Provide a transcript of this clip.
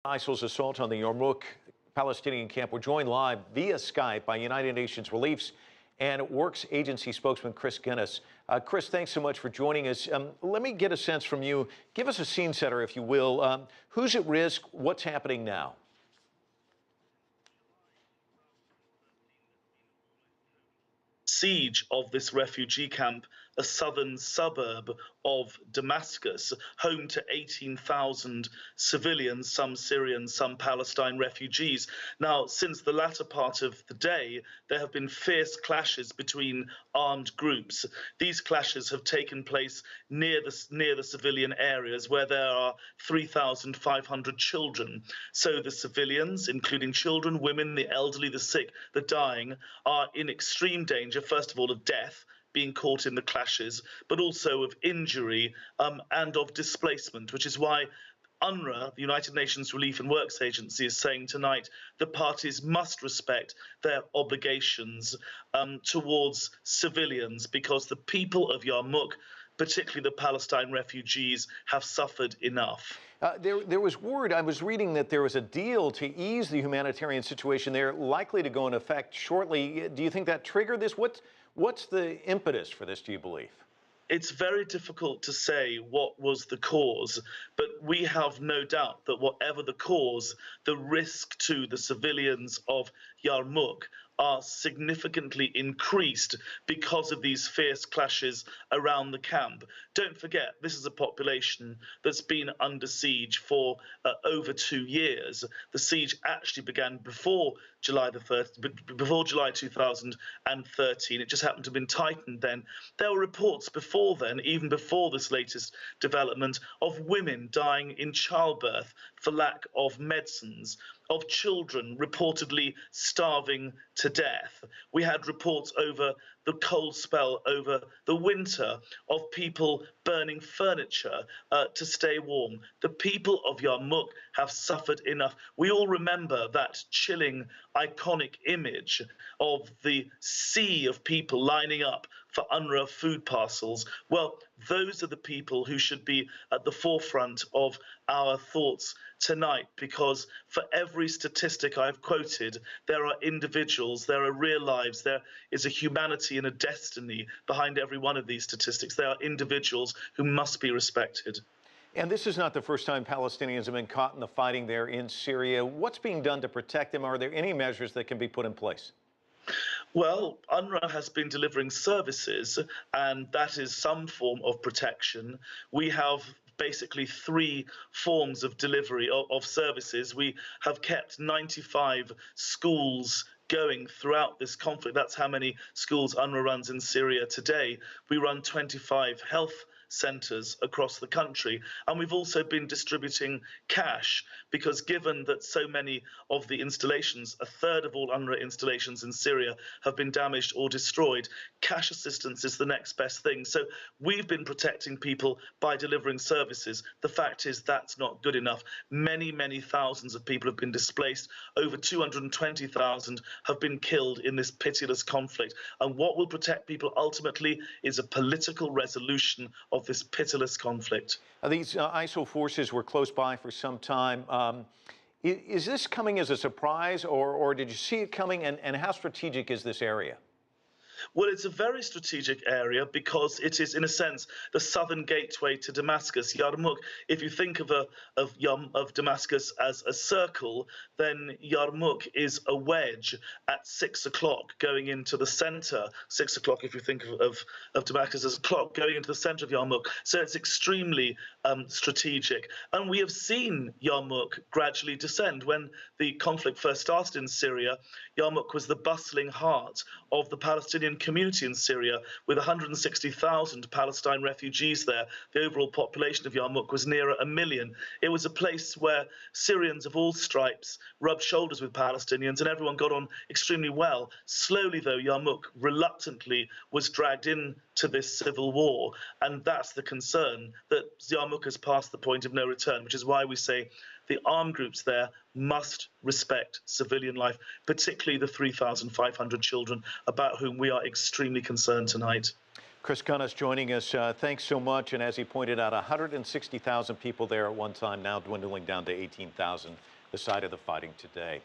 ISIL's assault on the Yarmouk Palestinian camp. We're joined live via Skype by United Nations Relief's and Works Agency spokesman Chris Gunness. Chris, thanks so much for joining us. Let me get a sense from you. Give us a scene setter, if you will. Who's at risk? What's happening now? Siege of this refugee camp, a southern suburb of Damascus, home to 18,000 civilians, some Syrian, some Palestine refugees. Now, since the latter part of the day, there have been fierce clashes between armed groups. These clashes have taken place near the civilian areas where there are 3,500 children. So the civilians, including children, women, the elderly, the sick, the dying, are in extreme danger, first of all, of death, being caught in the clashes, but also of injury and of displacement, which is why UNRWA, the United Nations Relief and Works Agency, is saying tonight the parties must respect their obligations towards civilians, because the people of Yarmouk, particularly the Palestine refugees, have suffered enough. There was word, I was reading, that there was a deal to ease the humanitarian situation there, likely to go into effect shortly. Do you think that triggered this? What's the impetus for this, do you believe? It's very difficult to say what was the cause, but we have no doubt that whatever the cause, the risk to the civilians of Yarmouk are significantly increased because of these fierce clashes around the camp. Don't forget, this is a population that's been under siege for over 2 years. The siege actually began before July 2013. It just happened to have been tightened then. There were reports before then, even before this latest development, of women dying in childbirth for lack of medicines, of children reportedly starving to death. We had reports over the cold spell over the winter of people burning furniture to stay warm. The people of Yarmouk have suffered enough. We all remember that chilling, iconic image of the sea of people lining up for UNRWA food parcels. Well, those are the people who should be at the forefront of our thoughts tonight, because for every statistic I've quoted, there are individuals, there are real lives, there is a humanity and a destiny behind every one of these statistics. They are individuals who must be respected. And this is not the first time Palestinians have been caught in the fighting there in Syria. What's being done to protect them? Are there any measures that can be put in place? Well, UNRWA has been delivering services, and that is some form of protection. We have basically 3 forms of delivery of services. We have kept 95 schools going throughout this conflict. That's how many schools UNRWA runs in Syria today. We run 25 health centres across the country, and we've also been distributing cash, because given that so many of the installations, a third of all UNRWA installations in Syria, have been damaged or destroyed, cash assistance is the next best thing. So we've been protecting people by delivering services. The fact is that's not good enough. Many, many thousands of people have been displaced. Over 220,000 have been killed in this pitiless conflict. And what will protect people ultimately is a political resolution of this pitiless conflict. These ISIL forces were close by for some time. Is this coming as a surprise, or did you see it coming? And how strategic is this area? Well, it's a very strategic area because it is, in a sense, the southern gateway to Damascus. Yarmouk, if you think of Damascus as a circle, then Yarmouk is a wedge at 6 o'clock going into the center. 6 o'clock, if you think of Damascus as a clock, going into the center of Yarmouk. So it's extremely strategic. And we have seen Yarmouk gradually descend. When the conflict first started in Syria, Yarmouk was the bustling heart of the Palestinian community in Syria, with 160,000 Palestine refugees there. The overall population of Yarmouk was nearer 1 million. It was a place where Syrians of all stripes rubbed shoulders with Palestinians, and everyone got on extremely well. Slowly, though, Yarmouk reluctantly was dragged into this civil war, and that's the concern, that Yarmouk has passed the point of no return, which is why we say the armed groups there must respect civilian life, particularly the 3,500 children about whom we are extremely concerned tonight. Chris Gunness joining us. Thanks so much. And as he pointed out, 160,000 people there at one time, now dwindling down to 18,000, the site of the fighting today.